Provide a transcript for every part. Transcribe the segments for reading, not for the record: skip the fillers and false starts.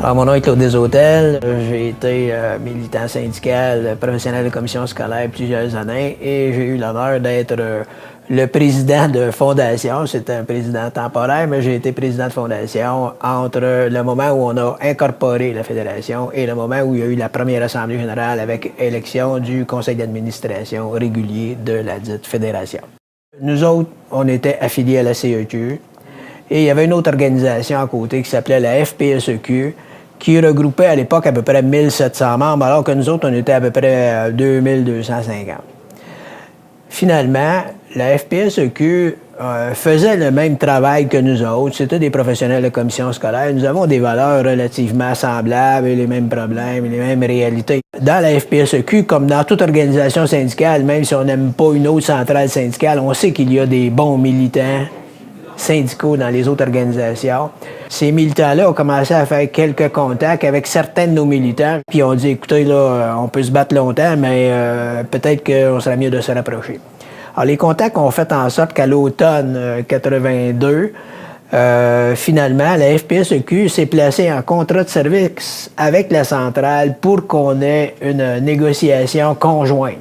Alors, mon nom est Claude Desautels. J'ai été militant syndical, professionnel de commission scolaire plusieurs années et j'ai eu l'honneur d'être le président de fondation. C'était un président temporaire, mais j'ai été président de fondation entre le moment où on a incorporé la fédération et le moment où il y a eu la première assemblée générale avec élection du conseil d'administration régulier de la dite fédération. Nous autres, on était affiliés à la CEQ et il y avait une autre organisation à côté qui s'appelait la FPSEQ, qui regroupait à l'époque à peu près 1700 membres, alors que nous autres, on était à peu près 2250. Finalement, la FPSEQ faisait le même travail que nous autres. C'était des professionnels de commission scolaire. Nous avons des valeurs relativement semblables, et les mêmes problèmes, et les mêmes réalités. Dans la FPSEQ, comme dans toute organisation syndicale, même si on n'aime pas une autre centrale syndicale, on sait qu'il y a des bons militants syndicaux dans les autres organisations. Ces militants-là ont commencé à faire quelques contacts avec certains de nos militants, puis on dit, écoutez, là, on peut se battre longtemps, mais peut-être qu'on serait mieux de se rapprocher. Alors, les contacts ont fait en sorte qu'à l'automne 82, finalement, la FPSEQ s'est placée en contrat de service avec la centrale pour qu'on ait une négociation conjointe.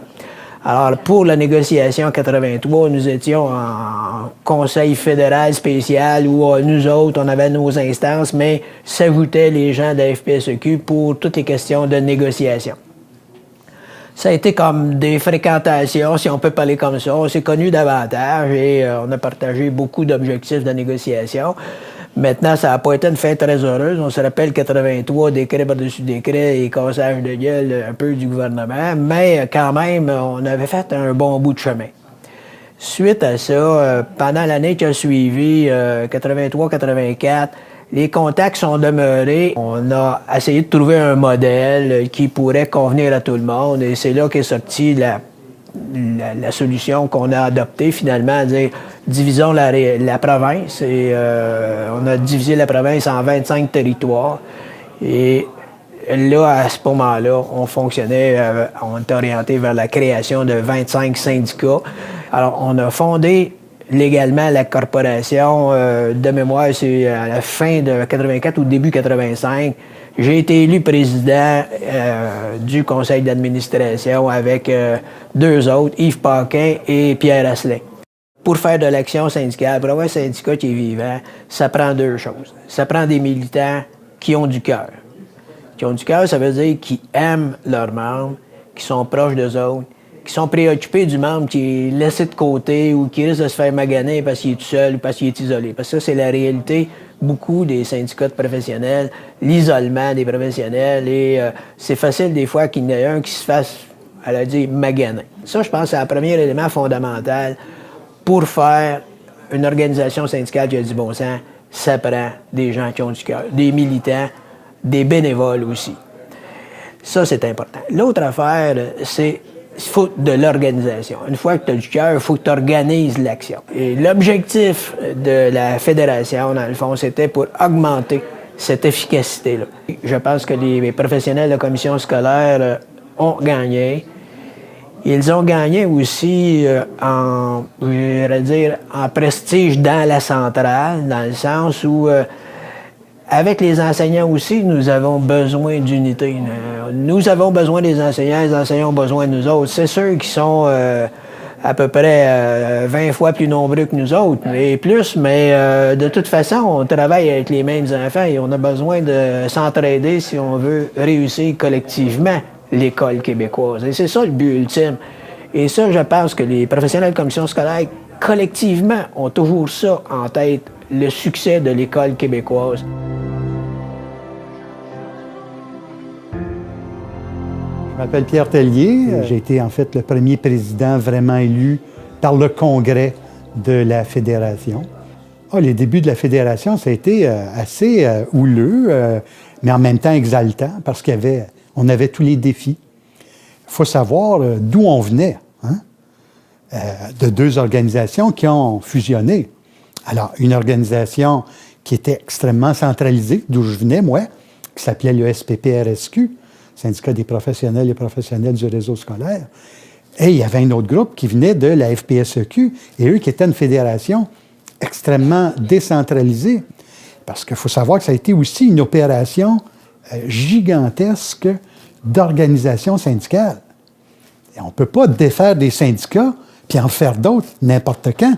Alors, pour la négociation 83, nous étions en conseil fédéral spécial où nous autres, on avait nos instances, mais s'ajoutaient les gens de la FPSEQ pour toutes les questions de négociation. Ça a été comme des fréquentations, si on peut parler comme ça. On s'est connus davantage et on a partagé beaucoup d'objectifs de négociation. Maintenant, ça n'a pas été une fin très heureuse. On se rappelle 83, décret par-dessus décret et cassage de gueule un peu du gouvernement, mais quand même, on avait fait un bon bout de chemin. Suite à ça, pendant l'année qui a suivi, 83-84, les contacts sont demeurés. On a essayé de trouver un modèle qui pourrait convenir à tout le monde et c'est là qu'est sortie la solution qu'on a adoptée finalement, à dire divisons la province et on a divisé la province en 25 territoires et là, à ce moment-là, on fonctionnait, on était orienté vers la création de 25 syndicats. Alors, on a fondé légalement la corporation de mémoire, c'est à la fin de 84 ou début 85. J'ai été élu président du conseil d'administration avec deux autres, Yves Paquin et Pierre Asselin. Pour faire de l'action syndicale, pour avoir un syndicat qui est vivant, ça prend deux choses. Ça prend des militants qui ont du cœur. Qui ont du cœur, ça veut dire qu'ils aiment leurs membres, qui sont proches d'eux autres, qui sont préoccupés du membre qui est laissé de côté ou qui risque de se faire maganer parce qu'il est tout seul ou parce qu'il est isolé. Parce que ça, c'est la réalité beaucoup des syndicats de professionnels, l'isolement des professionnels et c'est facile des fois qu'il y en ait un qui se fasse, elle a dit, maganer. Ça, je pense que c'est le premier élément fondamental pour faire une organisation syndicale qui a du bon sens. Ça prend des gens qui ont du cœur, des militants, des bénévoles aussi. Ça, c'est important. L'autre affaire, c'est il faut de l'organisation. Une fois que tu as du cœur, il faut que tu organises l'action. Et l'objectif de la fédération, dans le fond, c'était pour augmenter cette efficacité-là. Je pense que les professionnels de commission scolaire ont gagné. Ils ont gagné aussi en prestige dans la centrale, dans le sens où avec les enseignants aussi, nous avons besoin d'unité. Nous avons besoin des enseignants, les enseignants ont besoin de nous autres. C'est ceux qui sont à peu près 20 fois plus nombreux que nous autres, et plus, mais de toute façon, on travaille avec les mêmes enfants et on a besoin de s'entraider si on veut réussir collectivement l'école québécoise. Et c'est ça le but ultime. Et ça, je pense que les professionnels de commission scolaire, collectivement, ont toujours ça en tête, le succès de l'école québécoise. Je m'appelle Pierre Tellier. J'ai été en fait le premier président vraiment élu par le congrès de la fédération. Les débuts de la fédération, ça a été assez houleux, mais en même temps exaltant parce qu'on avait tous les défis. Il faut savoir d'où on venait, hein? De deux organisations qui ont fusionné. Alors, une organisation qui était extrêmement centralisée, d'où je venais, moi, qui s'appelait le SPP-RSQ, Syndicat des professionnels et professionnels du réseau scolaire. Et il y avait un autre groupe qui venait de la FPSEQ, et eux qui étaient une fédération extrêmement décentralisée. Parce qu'il faut savoir que ça a été aussi une opération gigantesque d'organisations syndicales. Et on ne peut pas défaire des syndicats puis en faire d'autres n'importe quand.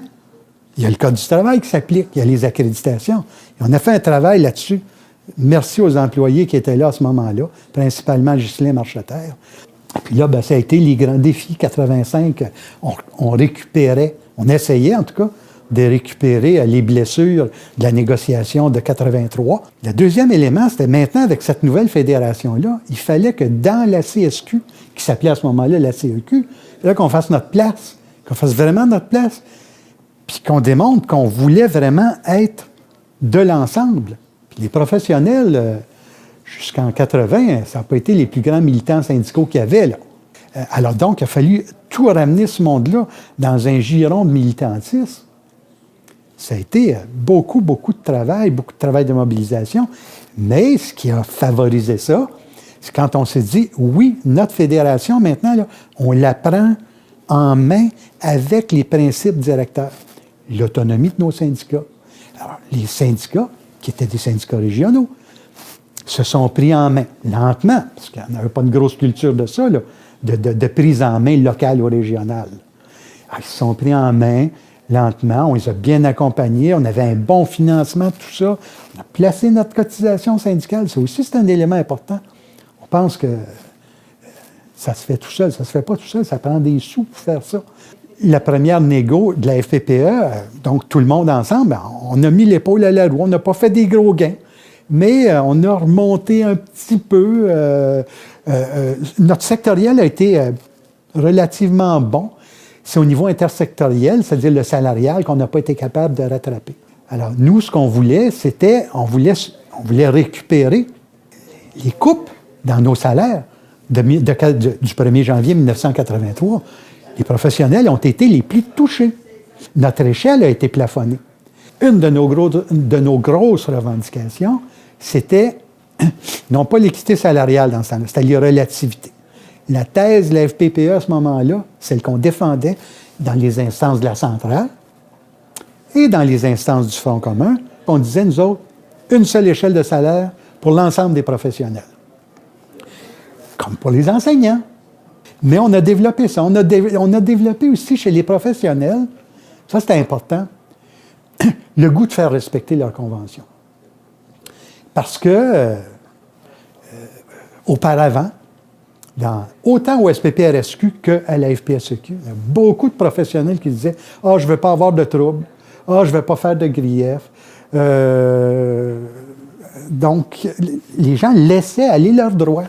Il y a le Code du travail qui s'applique, il y a les accréditations. Et on a fait un travail là-dessus. Merci aux employés qui étaient là à ce moment-là, principalement Ghislain Marcheterre. Puis là, ben, ça a été les grands défis 85. On récupérait, on essayait en tout cas, de récupérer les blessures de la négociation de 83. Le deuxième élément, c'était maintenant, avec cette nouvelle fédération-là, il fallait que dans la CSQ, qui s'appelait à ce moment-là la CEQ, il fallait qu'on fasse notre place, qu'on fasse vraiment notre place, puis qu'on démontre qu'on voulait vraiment être de l'ensemble. Puis les professionnels, jusqu'en 80, ça n'a pas été les plus grands militants syndicaux qu'il y avait, là. Alors donc, il a fallu tout ramener ce monde-là dans un giron de militantisme. Ça a été beaucoup de travail de mobilisation. Mais ce qui a favorisé ça, c'est quand on s'est dit, oui, notre fédération, maintenant, là, on la prend en main avec les principes directeurs. L'autonomie de nos syndicats. Alors, les syndicats, qui étaient des syndicats régionaux, se sont pris en main, lentement, parce qu'il n'y avait pas une grosse culture de ça, là, de prise en main locale ou régionale. Alors, ils se sont pris en main, lentement, on les a bien accompagnés, on avait un bon financement, tout ça. On a placé notre cotisation syndicale. Ça aussi, c'est un élément important. On pense que ça se fait tout seul. Ça se fait pas tout seul, ça prend des sous pour faire ça. La première négo de la FPPE, donc tout le monde ensemble, on a mis l'épaule à la roue. On n'a pas fait des gros gains, mais on a remonté un petit peu. Notre sectoriel a été relativement bon. C'est au niveau intersectoriel, c'est-à-dire le salarial, qu'on n'a pas été capable de rattraper. Alors, nous, ce qu'on voulait, c'était, on voulait récupérer les coupes dans nos salaires du 1er janvier 1983. Les professionnels ont été les plus touchés. Notre échelle a été plafonnée. Une de nos grosses revendications, c'était non pas l'équité salariale dans ce temps-là, c'était les relativités. La thèse de la FPPE à ce moment-là, celle qu'on défendait dans les instances de la centrale et dans les instances du Front commun, on disait, nous autres, une seule échelle de salaire pour l'ensemble des professionnels. Comme pour les enseignants. Mais on a développé ça. On a développé aussi chez les professionnels, ça c'était important, le goût de faire respecter leurs conventions. Parce que, auparavant, autant au SPPRSQ qu'à la FPSEQ, il y a beaucoup de professionnels qui disaient « Ah, je ne veux pas avoir de troubles. Ah, je ne veux pas faire de griefs. » Donc, les gens laissaient aller leurs droits.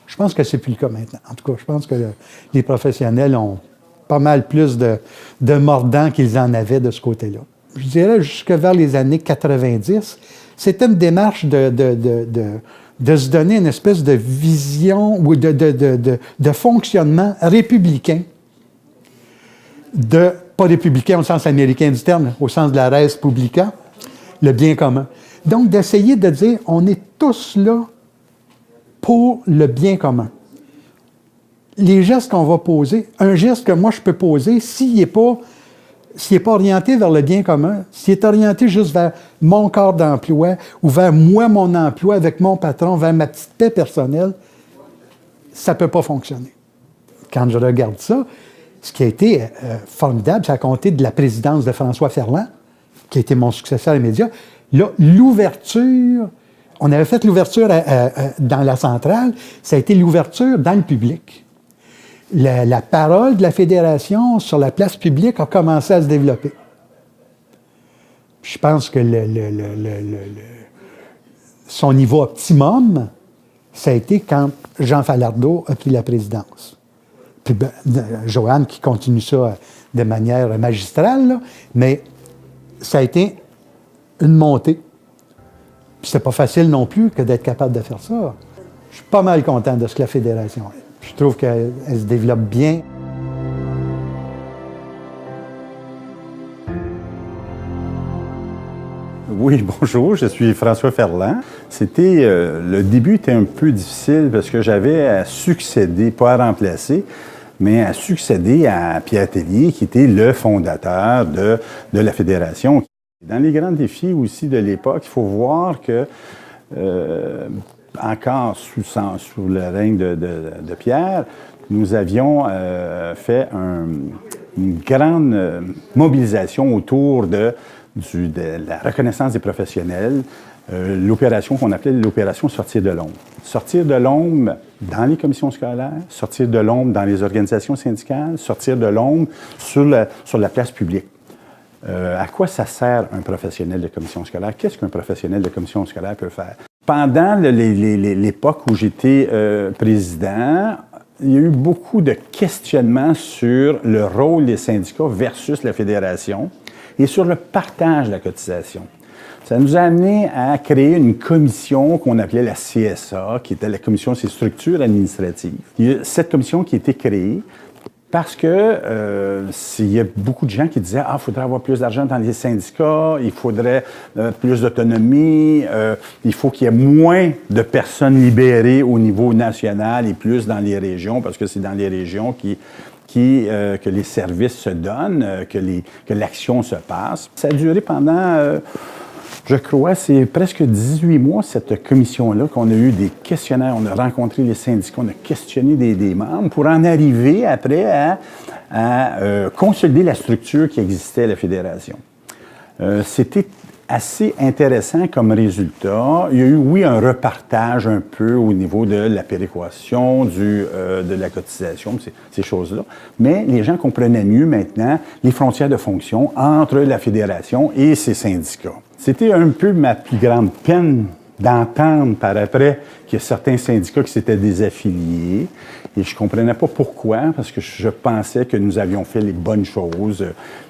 Je pense que ce n'est plus le cas maintenant. En tout cas, je pense que les professionnels ont pas mal plus de mordants qu'ils en avaient de ce côté-là. Je dirais jusque vers les années 90, c'était une démarche de se donner une espèce de vision ou de fonctionnement républicain. Pas républicain au sens américain du terme, au sens de la res publica, le bien commun. Donc, d'essayer de dire, on est tous là pour le bien commun. Les gestes qu'on va poser, un geste que moi je peux poser, s'il n'est pas orienté vers le bien commun, s'il est orienté juste vers mon corps d'emploi ou vers moi, mon emploi, avec mon patron, vers ma petite paix personnelle, ça ne peut pas fonctionner. Quand je regarde ça, ce qui a été formidable, ça a compté de la présidence de François Ferland, qui a été mon successeur immédiat. Là, l'ouverture, on avait fait l'ouverture dans la centrale, ça a été l'ouverture dans le public. La parole de la Fédération sur la place publique a commencé à se développer. Je pense que son niveau optimum, ça a été quand Jean Falardeau a pris la présidence. Puis Joanne qui continue ça de manière magistrale, là, mais ça a été une montée. Puis c'est pas facile non plus que d'être capable de faire ça. Je suis pas mal content de ce que la Fédération est. Je trouve qu'elle se développe bien. Oui, bonjour, je suis François Ferland. Le début était un peu difficile parce que j'avais à succéder, pas à remplacer, mais à succéder à Pierre Tellier, qui était le fondateur de la Fédération. Dans les grands défis aussi de l'époque, il faut voir que encore sous le règne de Pierre, nous avions fait une grande mobilisation autour de la reconnaissance des professionnels, l'opération qu'on appelait l'opération Sortir de l'ombre. Sortir de l'ombre dans les commissions scolaires, sortir de l'ombre dans les organisations syndicales, sortir de l'ombre sur la place publique. À quoi ça sert un professionnel de commission scolaire? Qu'est-ce qu'un professionnel de commission scolaire peut faire? Pendant l'époque où j'étais président, il y a eu beaucoup de questionnements sur le rôle des syndicats versus la fédération et sur le partage de la cotisation. Ça nous a amené à créer une commission qu'on appelait la CSA, qui était la commission des structures administratives. Il y a cette commission qui a été créée parce que il y a beaucoup de gens qui disaient « Ah, il faudrait avoir plus d'argent dans les syndicats, il faudrait plus d'autonomie, il faut qu'il y ait moins de personnes libérées au niveau national et plus dans les régions, parce que c'est dans les régions que les services se donnent, que l'action se passe. » Ça a duré pendant... je crois, c'est presque 18 mois, cette commission-là, qu'on a eu des questionnaires, on a rencontré les syndicats, on a questionné des membres pour en arriver après à consolider la structure qui existait à la Fédération. C'était assez intéressant comme résultat. Il y a eu, oui, un repartage un peu au niveau de la péréquation, de la cotisation, ces choses-là, mais les gens comprenaient mieux maintenant les frontières de fonction entre la Fédération et ses syndicats. C'était un peu ma plus grande peine d'entendre par après qu'il y a certains syndicats qui s'étaient désaffiliés et je ne comprenais pas pourquoi, parce que je pensais que nous avions fait les bonnes choses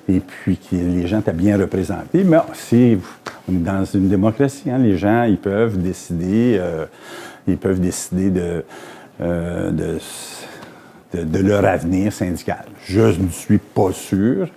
et puis que les gens étaient bien représentés. Mais on est dans une démocratie, hein, les gens, ils peuvent décider de leur avenir syndical. Je ne suis pas sûr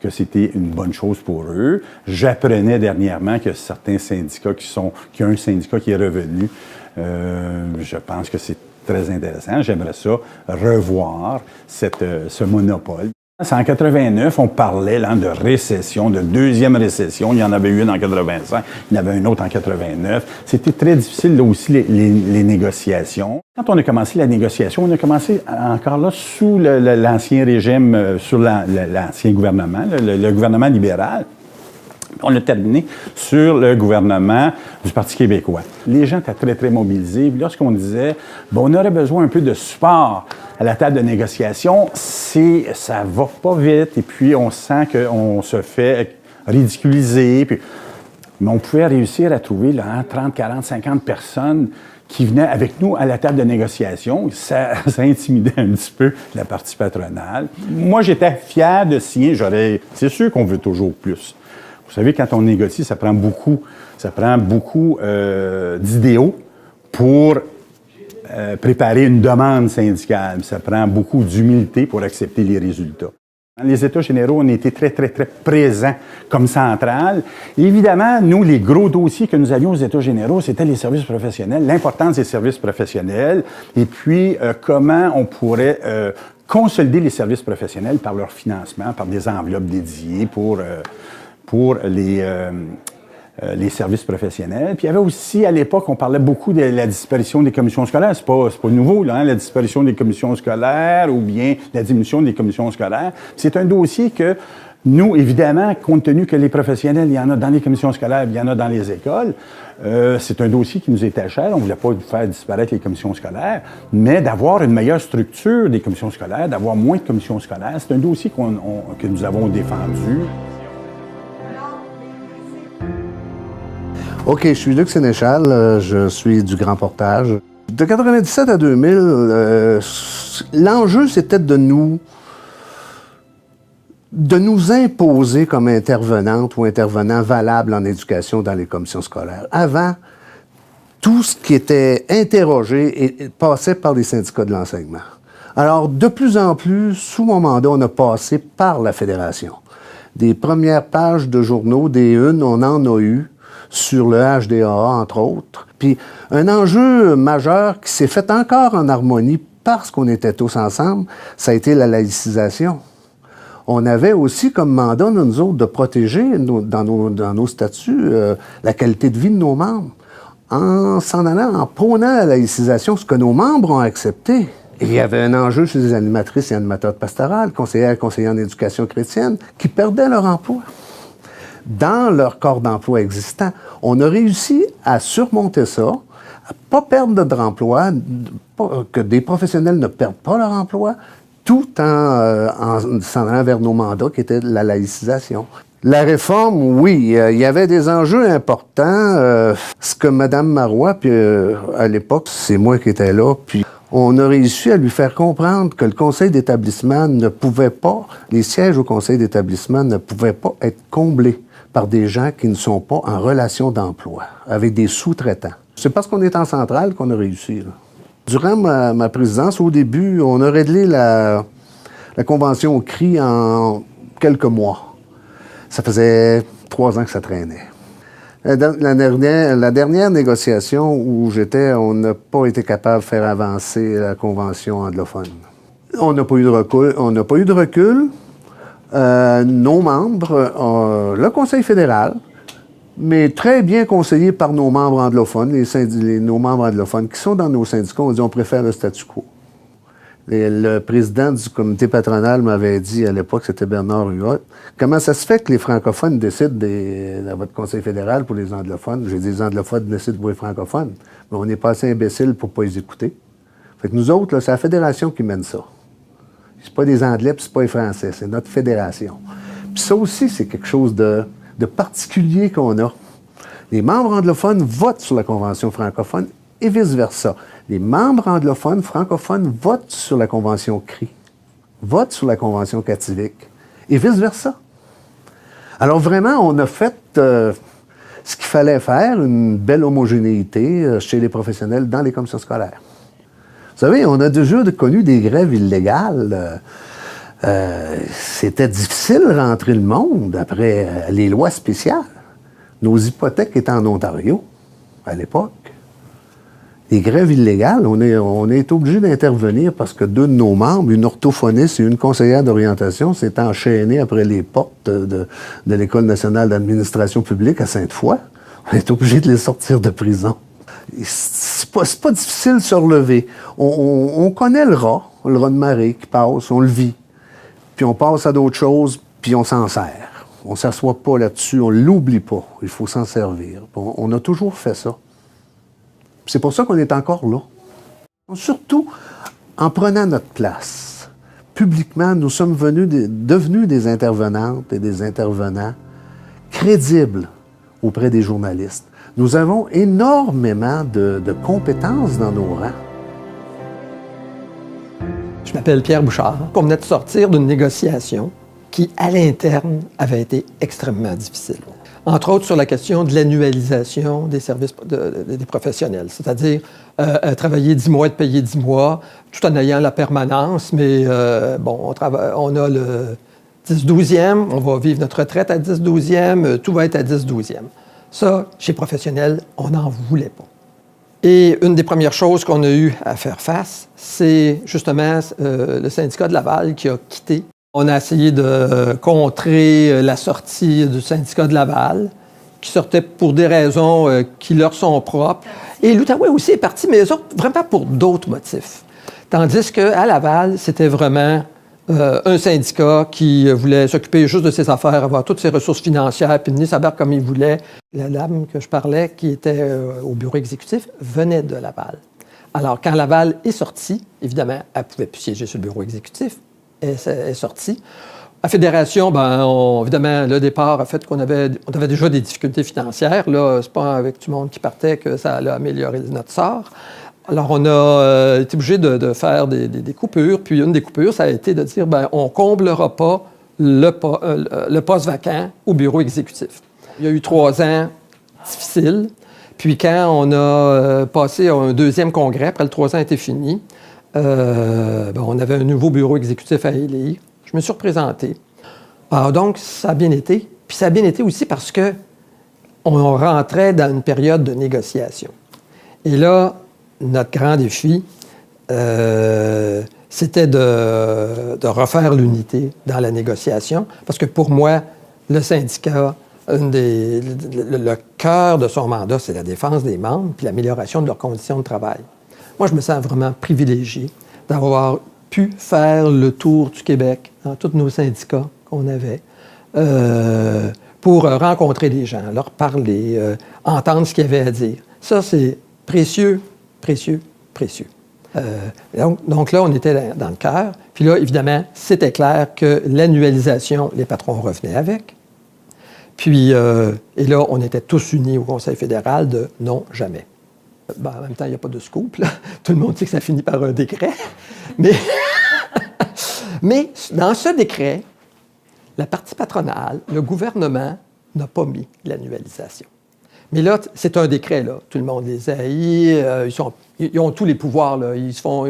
que c'était une bonne chose pour eux. J'apprenais dernièrement que certains syndicats qu'il y a un syndicat qui est revenu. Je pense que c'est très intéressant. J'aimerais ça revoir ce monopole. C'est en 89, on parlait là, de récession, de deuxième récession. Il y en avait eu une en 85, il y en avait une autre en 89. C'était très difficile là aussi les négociations. Quand on a commencé la négociation, on a commencé encore là sous l'ancien régime, sur l'ancien gouvernement, le gouvernement libéral. On l'a terminé sur le gouvernement du Parti québécois. Les gens étaient très, très mobilisés. Lorsqu'on disait, on aurait besoin un peu de support à la table de négociation, ça va pas vite. Et puis, on sent qu'on se fait ridiculiser. Mais on pouvait réussir à trouver là, 30, 40, 50 personnes qui venaient avec nous à la table de négociation. Ça intimidait un petit peu la partie patronale. Moi, j'étais fier de signer. C'est sûr qu'on veut toujours plus. Vous savez, quand on négocie, ça prend beaucoup d'idéaux pour préparer une demande syndicale. Ça prend beaucoup d'humilité pour accepter les résultats. Dans les États généraux, on était très, très, très présents comme centrale. Évidemment, nous, les gros dossiers que nous avions aux États généraux, c'était les services professionnels, l'importance des services professionnels, et puis comment on pourrait consolider les services professionnels par leur financement, par des enveloppes dédiées pour les services professionnels. Puis il y avait aussi, à l'époque, on parlait beaucoup de la disparition des commissions scolaires. C'est pas nouveau, là, hein, la disparition des commissions scolaires ou bien la diminution des commissions scolaires. C'est un dossier que nous, évidemment, compte tenu que les professionnels, il y en a dans les commissions scolaires, il y en a dans les écoles, c'est un dossier qui nous était cher. On ne voulait pas faire disparaître les commissions scolaires, mais d'avoir une meilleure structure des commissions scolaires, d'avoir moins de commissions scolaires, c'est un dossier que nous avons défendu. OK, je suis Luc Sénéchal, je suis du Grand Portage. De 1997 à 2000, l'enjeu, c'était de nous imposer comme intervenante ou intervenant valable en éducation dans les commissions scolaires. Avant, tout ce qui était interrogé passait par les syndicats de l'enseignement. Alors, de plus en plus, sous mon mandat, on a passé par la Fédération. Des premières pages de journaux, des unes, on en a eu sur le HDAA, entre autres. Puis un enjeu majeur qui s'est fait encore en harmonie parce qu'on était tous ensemble, ça a été la laïcisation. On avait aussi comme mandat, nous autres, de protéger dans nos statuts la qualité de vie de nos membres. en s'en allant, en prônant la laïcisation, ce que nos membres ont accepté. Et il y avait un enjeu chez les animatrices et animateurs de pastorales, conseillères et conseillers en éducation chrétienne, qui perdaient leur emploi. Dans leur corps d'emploi existant, on a réussi à surmonter ça, à ne pas perdre notre emploi, que des professionnels ne perdent pas leur emploi, tout en s'en allant vers nos mandats qui étaient la laïcisation. La réforme, oui, il y avait des enjeux importants. Ce que Mme Marois, puis à l'époque, c'est moi qui étais là, puis on a réussi à lui faire comprendre que le conseil d'établissement ne pouvait pas, les sièges au conseil d'établissement ne pouvaient pas être comblés par des gens qui ne sont pas en relation d'emploi, avec des sous-traitants. C'est parce qu'on est en centrale qu'on a réussi, là. Durant ma présidence, au début, on a réglé la convention au CRI en quelques mois. Ça faisait 3 ans que ça traînait. La dernière négociation où j'étais, on n'a pas été capable de faire avancer la convention anglophone. On n'a pas eu de recul. Nos membres, le Conseil fédéral, mais très bien conseillé par nos membres anglophones, nos membres anglophones qui sont dans nos syndicats, on dit on préfère le statu quo. Le président du comité patronal m'avait dit à l'époque, c'était Bernard Huot, comment ça se fait que les francophones décident dans votre conseil fédéral pour les anglophones? J'ai dit les anglophones décident pour les francophones, mais on n'est pas assez imbéciles pour ne pas les écouter. Fait que nous autres, là, c'est la fédération qui mène ça. C'est pas des Anglais, puis c'est pas les Français, c'est notre fédération. Puis ça aussi, c'est quelque chose de particulier qu'on a. Les membres anglophones votent sur la Convention francophone et vice-versa. Les membres anglophones, francophones votent sur la Convention CRI, votent sur la Convention cativique et vice-versa. Alors vraiment, on a fait ce qu'il fallait faire, une belle homogénéité chez les professionnels dans les commissions scolaires. Vous savez, on a déjà connu des grèves illégales. C'était difficile de rentrer le monde après les lois spéciales. Nos hypothèques étaient en Ontario, à l'époque. Les grèves illégales, on est obligé d'intervenir parce que 2 de nos membres, une orthophoniste et une conseillère d'orientation, s'étaient enchaînés après les portes de l'École nationale d'administration publique à Sainte-Foy. On est obligé de les sortir de prison. C'est pas difficile de se relever. On connaît le rat de marée qui passe, on le vit. Puis on passe à d'autres choses, puis on s'en sert. On ne s'assoit pas là-dessus, on ne l'oublie pas. Il faut s'en servir. On a toujours fait ça. C'est pour ça qu'on est encore là. Surtout en prenant notre place. Publiquement, nous sommes devenus des intervenantes et des intervenants crédibles auprès des journalistes. Nous avons énormément de compétences dans nos rangs. Je m'appelle Pierre Bouchard. On venait de sortir d'une négociation qui, à l'interne, avait été extrêmement difficile. Entre autres sur la question de l'annualisation des services des professionnels, c'est-à-dire travailler 10 mois et de payer 10 mois, tout en ayant la permanence, mais on a le 10-12e, on va vivre notre retraite à 10-12e, tout va être à 10-12e. Ça, chez les professionnels, on n'en voulait pas. Et une des premières choses qu'on a eu à faire face, c'est justement le syndicat de Laval qui a quitté. On a essayé de contrer la sortie du syndicat de Laval, qui sortait pour des raisons qui leur sont propres. Et l'Outaouais aussi est parti, mais eux autres, vraiment pour d'autres motifs. Tandis qu'à Laval, c'était vraiment un syndicat qui voulait s'occuper juste de ses affaires, avoir toutes ses ressources financières, puis mener sa barque comme il voulait. La dame que je parlais, qui était au bureau exécutif, venait de Laval. Alors, quand Laval est sorti, évidemment, elle ne pouvait plus siéger sur le bureau exécutif. Elle est sortie. La fédération, évidemment, le départ a fait qu'on avait déjà des difficultés financières. Là, c'est pas avec tout le monde qui partait que ça allait améliorer notre sort. Alors, on a été obligé de faire des coupures. Puis, une des coupures, ça a été de dire, on ne comblera pas le poste vacant au bureau exécutif. Il y a eu 3 ans difficiles. Puis, quand on a passé un 2e congrès, après le 3 ans était fini, on avait un nouveau bureau exécutif à Élie. Je me suis représenté. Alors donc, ça a bien été. Puis ça a bien été aussi parce que on rentrait dans une période de négociation. Et là, notre grand défi, c'était de refaire l'unité dans la négociation. Parce que pour moi, le syndicat le cœur de son mandat, c'est la défense des membres puis l'amélioration de leurs conditions de travail. Moi, je me sens vraiment privilégié d'avoir pu faire le tour du Québec dans tous nos syndicats qu'on avait pour rencontrer des gens, leur parler, entendre ce qu'ils avaient à dire. Ça, c'est précieux, précieux, précieux. Donc là, on était dans le cœur. Puis là, évidemment, c'était clair que l'annualisation, les patrons revenaient avec. Puis, et là, on était tous unis au Conseil fédéral de non, jamais. Ben, en même temps, il n'y a pas de scoop, là. Tout le monde dit que ça finit par un décret. Mais dans ce décret, la partie patronale, le gouvernement n'a pas mis l'annualisation. Mais là, c'est un décret, là. Tout le monde les haït, ils ont tous les pouvoirs, là. Ils se font...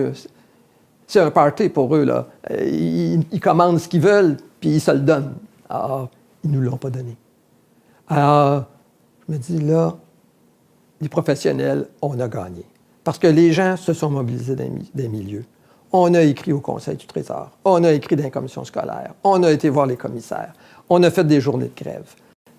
c'est un party pour eux, là. Ils commandent ce qu'ils veulent, puis ils se le donnent. Alors, ils ne nous l'ont pas donné. Alors, je me dis, là, les professionnels, on a gagné. Parce que les gens se sont mobilisés des milieux. On a écrit au Conseil du Trésor. On a écrit dans les commissions scolaires. On a été voir les commissaires. On a fait des journées de grève.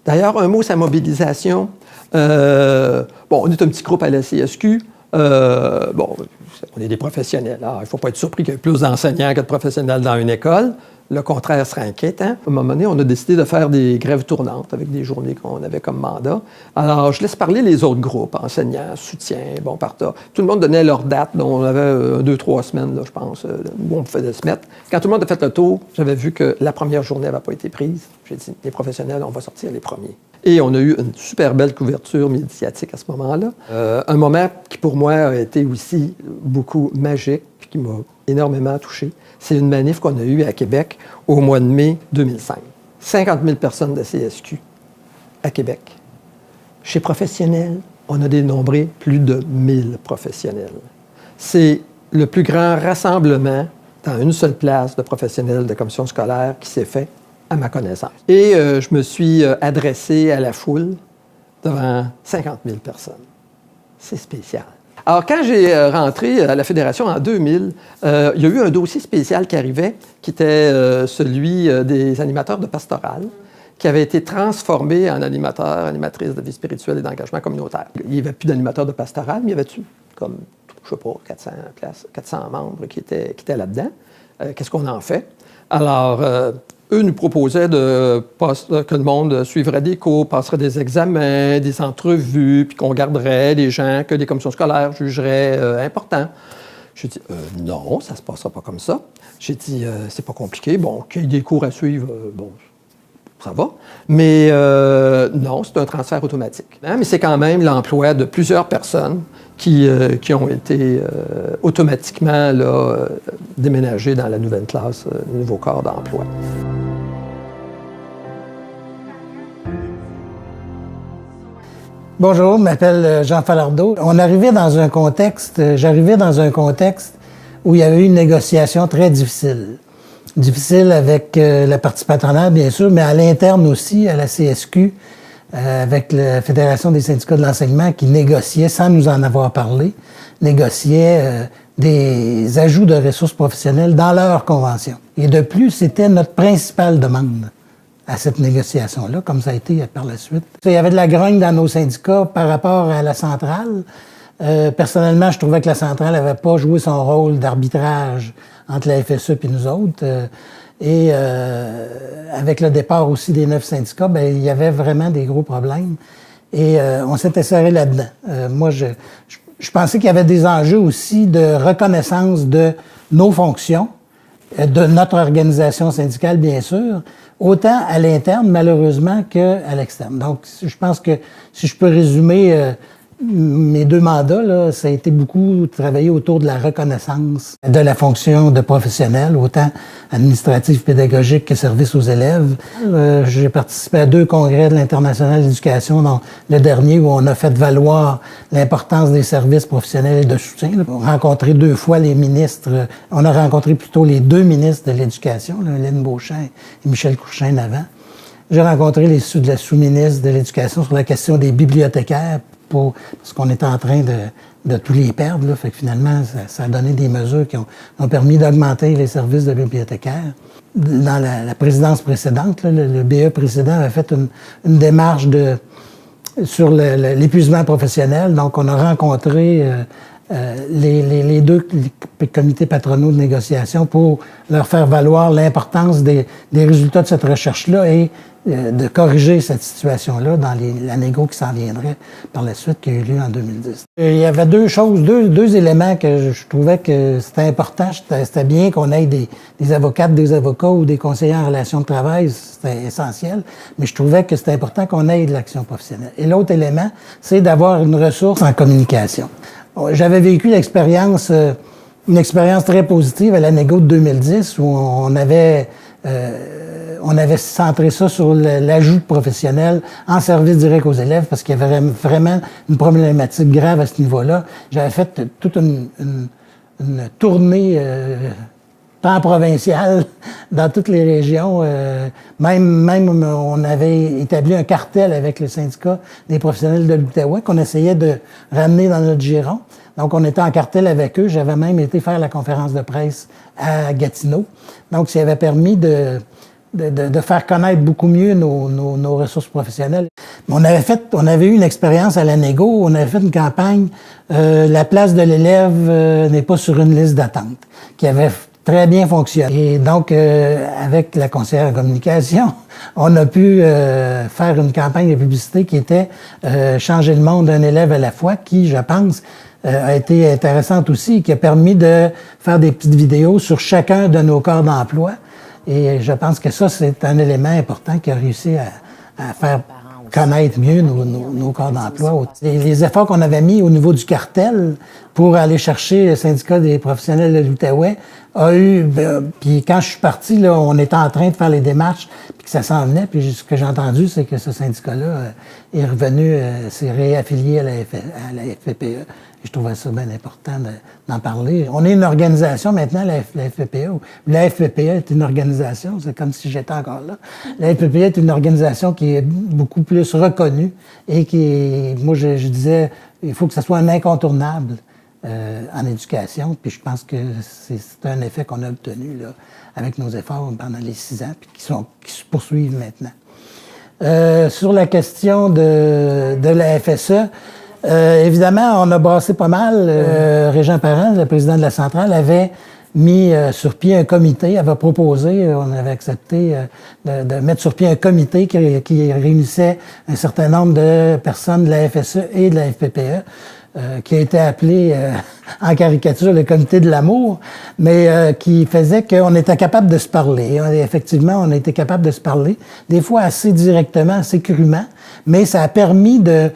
D'ailleurs, un mot, sa mobilisation. On est un petit groupe à la CSQ. On est des professionnels. Alors, il ne faut pas être surpris qu'il y ait plus d'enseignants que de professionnels dans une école. Le contraire serait inquiétant. À un moment donné, on a décidé de faire des grèves tournantes avec des journées qu'on avait comme mandat. Alors, je laisse parler les autres groupes, enseignants, soutien, bon, parta. Tout le monde donnait leur date. Donc, on avait 2-3 semaines, là, je pense, où on pouvait se mettre. Quand tout le monde a fait le tour, j'avais vu que la première journée n'avait pas été prise. J'ai dit, les professionnels, on va sortir les premiers. Et on a eu une super belle couverture médiatique à ce moment-là. Un moment qui, pour moi, a été aussi beaucoup magique, puis qui m'a énormément touché. C'est une manif qu'on a eue à Québec au mois de mai 2005. 50 000 personnes de CSQ à Québec. Chez Professionnels, on a dénombré plus de 1000 professionnels. C'est le plus grand rassemblement dans une seule place de professionnels de commission scolaire qui s'est fait à ma connaissance. Et je me suis adressé à la foule devant 50 000 personnes. C'est spécial. Alors, quand j'ai rentré à la Fédération en 2000, il y a eu un dossier spécial qui arrivait, qui était celui des animateurs de pastoral, qui avait été transformé en animatrice de vie spirituelle et d'engagement communautaire. Il n'y avait plus d'animateurs de pastoral, mais il y avait-tu comme, je ne sais pas, 400 membres qui étaient là-dedans. Qu'est-ce qu'on en fait? Alors, eux nous proposaient que le monde suivrait des cours, passerait des examens, des entrevues, puis qu'on garderait les gens que les commissions scolaires jugeraient importants. J'ai dit, non, ça ne se passera pas comme ça. J'ai dit, c'est pas compliqué. Bon, qu'il y ait des cours à suivre, bon, ça va. Mais non, c'est un transfert automatique. Hein? Mais c'est quand même l'emploi de plusieurs personnes qui ont été automatiquement là, déménagées dans la nouvelle classe, le nouveau corps d'emploi. Bonjour, je m'appelle Jean Falardeau. J'arrivais dans un contexte où il y avait eu une négociation très difficile. Difficile avec la partie patronale, bien sûr, mais à l'interne aussi, à la CSQ, avec la Fédération des syndicats de l'enseignement qui négociait, sans nous en avoir parlé, négociait des ajouts de ressources professionnelles dans leur convention. Et de plus, c'était notre principale demande à cette négociation-là, comme ça a été par la suite. Il y avait de la grogne dans nos syndicats par rapport à la centrale. Personnellement, je trouvais que la centrale n'avait pas joué son rôle d'arbitrage entre la FSE et nous autres. Avec le départ aussi des 9 syndicats, bien, il y avait vraiment des gros problèmes. Et on s'était serré là-dedans. Moi, je pensais qu'il y avait des enjeux aussi de reconnaissance de nos fonctions, de notre organisation syndicale, bien sûr, autant à l'interne, malheureusement, qu'à l'externe. Donc, je pense que si je peux résumer mes 2 mandats, là, ça a été beaucoup travaillé autour de la reconnaissance de la fonction de professionnel, autant administratif, pédagogique que service aux élèves. J'ai participé à 2 congrès de l'International d'éducation, dont le dernier où on a fait valoir l'importance des services professionnels et de soutien. On a rencontré 2 fois les ministres, on a rencontré plutôt les 2 ministres de l'Éducation, Hélène Beauchamp et Michel Courchain avant. J'ai rencontré la sous-ministre de l'Éducation sur la question des bibliothécaires, parce qu'on était en train de tous les perdre. Là. Fait que finalement, ça a donné des mesures qui ont permis d'augmenter les services de bibliothécaires. Dans la présidence précédente, là, le BE précédent avait fait une démarche sur l'épuisement professionnel. Donc, on a rencontré les deux comités patronaux de négociation pour leur faire valoir l'importance des résultats de cette recherche-là et de corriger cette situation-là dans la négo qui s'en viendrait par la suite, qui a eu lieu en 2010. Il y avait deux éléments que je trouvais que c'était important. C'était bien qu'on ait des avocates, des avocats ou des conseillers en relations de travail, c'était essentiel, mais je trouvais que c'était important qu'on ait de l'action professionnelle. Et l'autre élément, c'est d'avoir une ressource en communication. J'avais vécu une expérience très positive à la négo de 2010 où on avait centré ça sur l'ajout de professionnels en service direct aux élèves parce qu'il y avait vraiment une problématique grave à ce niveau-là. J'avais fait toute une tournée pan-provinciale dans toutes les régions. Même on avait établi un cartel avec le syndicat des professionnels de l'Outaouais qu'on essayait de ramener dans notre giron. Donc, on était en cartel avec eux. J'avais même été faire la conférence de presse à Gatineau. Donc, ça avait permis de faire connaître beaucoup mieux nos ressources professionnelles. On avait eu une expérience à la négo, on avait fait une campagne La place de l'élève n'est pas sur une liste d'attente, qui avait très bien fonctionné. Et donc, avec la conseillère en communication, on a pu faire une campagne de publicité qui était Changer le monde d'un élève à la fois, qui, je pense, a été intéressante aussi, qui a permis de faire des petites vidéos sur chacun de nos corps d'emploi. Et je pense que ça, c'est un élément important qui a réussi à faire connaître mieux nos corps d'emploi. Les efforts qu'on avait mis au niveau du cartel pour aller chercher le syndicat des professionnels de l'Outaouais puis quand je suis parti, là, on était en train de faire les démarches, puis que ça s'en venait, puis ce que j'ai entendu, c'est que ce syndicat-là est revenu, s'est réaffilié à la FPPE. Et je trouvais ça bien important d'en parler. On est une organisation maintenant, la FPPE. La FPPE est une organisation, c'est comme si j'étais encore là. La FPPE est une organisation qui est beaucoup plus reconnue et moi je disais, il faut que ce soit un incontournable en éducation. Puis je pense que c'est un effet qu'on a obtenu là, avec nos efforts pendant les 6 ans, puis qui se poursuivent maintenant. Sur la question de la FSE, évidemment, on a brassé pas mal. Régent Parent, le président de la centrale, avait mis sur pied un comité, avait proposé, on avait accepté de mettre sur pied un comité qui réunissait un certain nombre de personnes de la FSE et de la FPPE, qui a été appelé en caricature le comité de l'amour, mais qui faisait qu'on était capable de se parler. Effectivement, on a été capable de se parler, des fois assez directement, assez crûment, mais ça a permis de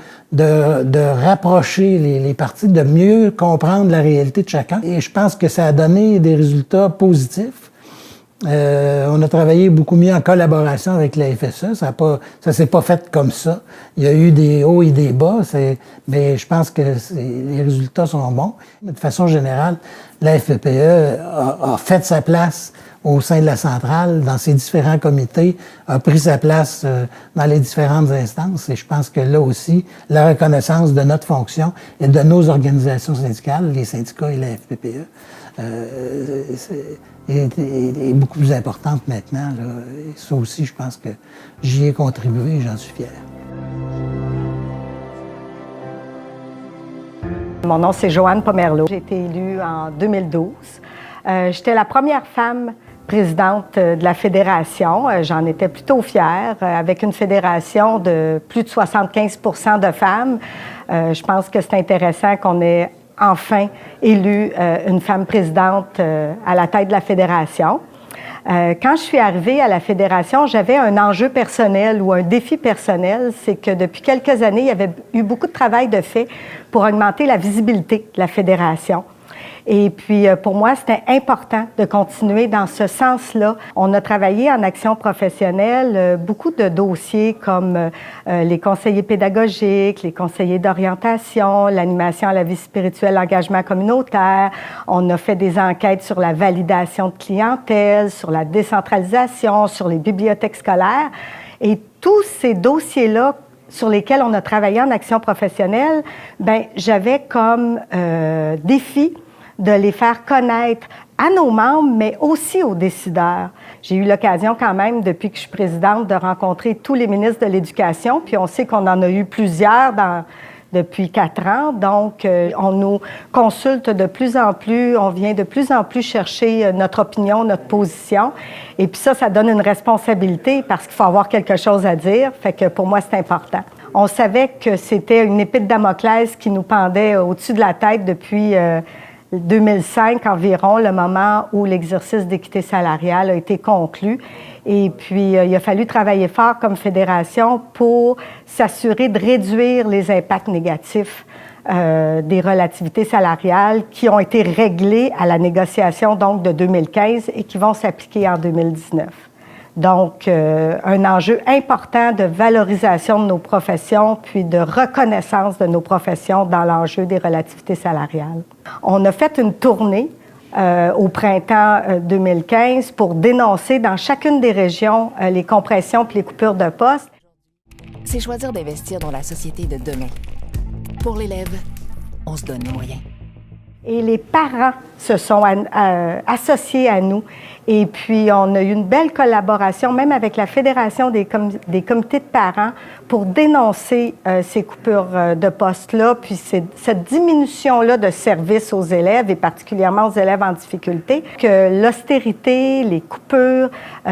rapprocher les parties, de mieux comprendre la réalité de chacun. Et je pense que ça a donné des résultats positifs. On a travaillé beaucoup mieux en collaboration avec la FSE. Ça s'est pas fait comme ça. Il y a eu des hauts et des bas, mais je pense que les résultats sont bons. De façon générale, la FPPE a fait sa place au sein de la centrale, dans ses différents comités, a pris sa place dans les différentes instances. Et je pense que là aussi, la reconnaissance de notre fonction et de nos organisations syndicales, les syndicats et la FPPE, est beaucoup plus importante maintenant. Là. Et ça aussi, je pense que j'y ai contribué et j'en suis fier. Mon nom, c'est Joanne Pomerleau. J'ai été élue en 2012. J'étais la première femme présidente de la fédération. J'en étais plutôt fière. Avec une fédération de plus de 75 % de femmes, je pense que c'est intéressant qu'on ait enfin élu une femme présidente à la tête de la fédération. Quand je suis arrivée à la fédération, j'avais un enjeu personnel ou un défi personnel, c'est que depuis quelques années, il y avait eu beaucoup de travail de fait pour augmenter la visibilité de la fédération. Et puis, pour moi, c'était important de continuer dans ce sens-là. On a travaillé en action professionnelle, beaucoup de dossiers comme les conseillers pédagogiques, les conseillers d'orientation, l'animation à la vie spirituelle, l'engagement communautaire. On a fait des enquêtes sur la validation de clientèle, sur la décentralisation, sur les bibliothèques scolaires. Et tous ces dossiers-là sur lesquels on a travaillé en action professionnelle, ben j'avais comme défi de les faire connaître à nos membres, mais aussi aux décideurs. J'ai eu l'occasion quand même, depuis que je suis présidente, de rencontrer tous les ministres de l'Éducation, puis on sait qu'on en a eu plusieurs depuis 4 ans. Donc, on nous consulte de plus en plus, on vient de plus en plus chercher notre opinion, notre position. Et puis ça donne une responsabilité parce qu'il faut avoir quelque chose à dire. Fait que pour moi, c'est important. On savait que c'était une épée de Damoclès qui nous pendait au-dessus de la tête depuis 2005 environ, le moment où l'exercice d'équité salariale a été conclu. Et puis, il a fallu travailler fort comme fédération pour s'assurer de réduire les impacts négatifs des relativités salariales qui ont été réglées à la négociation donc de 2015 et qui vont s'appliquer en 2019. Donc, un enjeu important de valorisation de nos professions, puis de reconnaissance de nos professions dans l'enjeu des relativités salariales. On a fait une tournée au printemps 2015 pour dénoncer dans chacune des régions les compressions puis les coupures de postes. C'est choisir d'investir dans la société de demain. Pour l'élève, on se donne les moyens. Et les parents se sont associés à nous. Et puis, on a eu une belle collaboration, même avec la Fédération des comités de parents, pour dénoncer ces coupures de postes-là, puis cette diminution-là de services aux élèves, et particulièrement aux élèves en difficulté, que l'austérité, les coupures,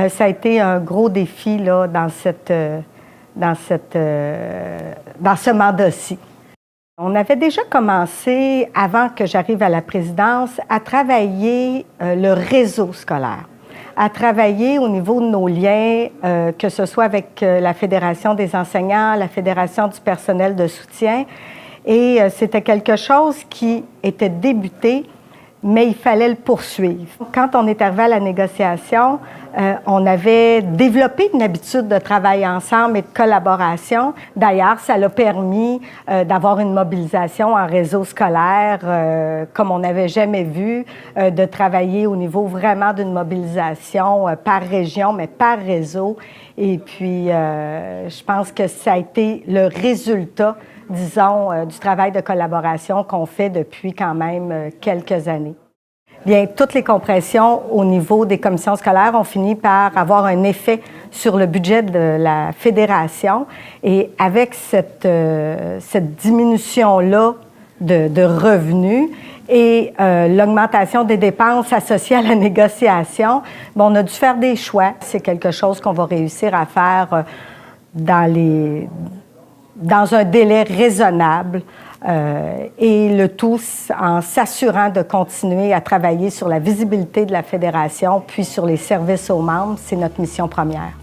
ça a été un gros défi là, dans ce mandat-ci. On avait déjà commencé, avant que j'arrive à la présidence, à travailler le réseau scolaire, à travailler au niveau de nos liens, que ce soit avec la Fédération des enseignants, la Fédération du personnel de soutien. Et c'était quelque chose qui était débuté, mais il fallait le poursuivre. Quand on est arrivé à la négociation, on avait développé une habitude de travail ensemble et de collaboration. D'ailleurs, ça l'a permis d'avoir une mobilisation en réseau scolaire comme on n'avait jamais vu, de travailler au niveau vraiment d'une mobilisation par région, mais par réseau. Et puis, je pense que ça a été le résultat, disons, du travail de collaboration qu'on fait depuis quand même quelques années. Bien, toutes les compressions au niveau des commissions scolaires ont fini par avoir un effet sur le budget de la fédération. Et avec cette diminution-là de revenus et l'augmentation des dépenses associées à la négociation, bien, on a dû faire des choix. C'est quelque chose qu'on va réussir à faire dans un délai raisonnable. Et le tout en s'assurant de continuer à travailler sur la visibilité de la fédération, puis sur les services aux membres. C'est notre mission première.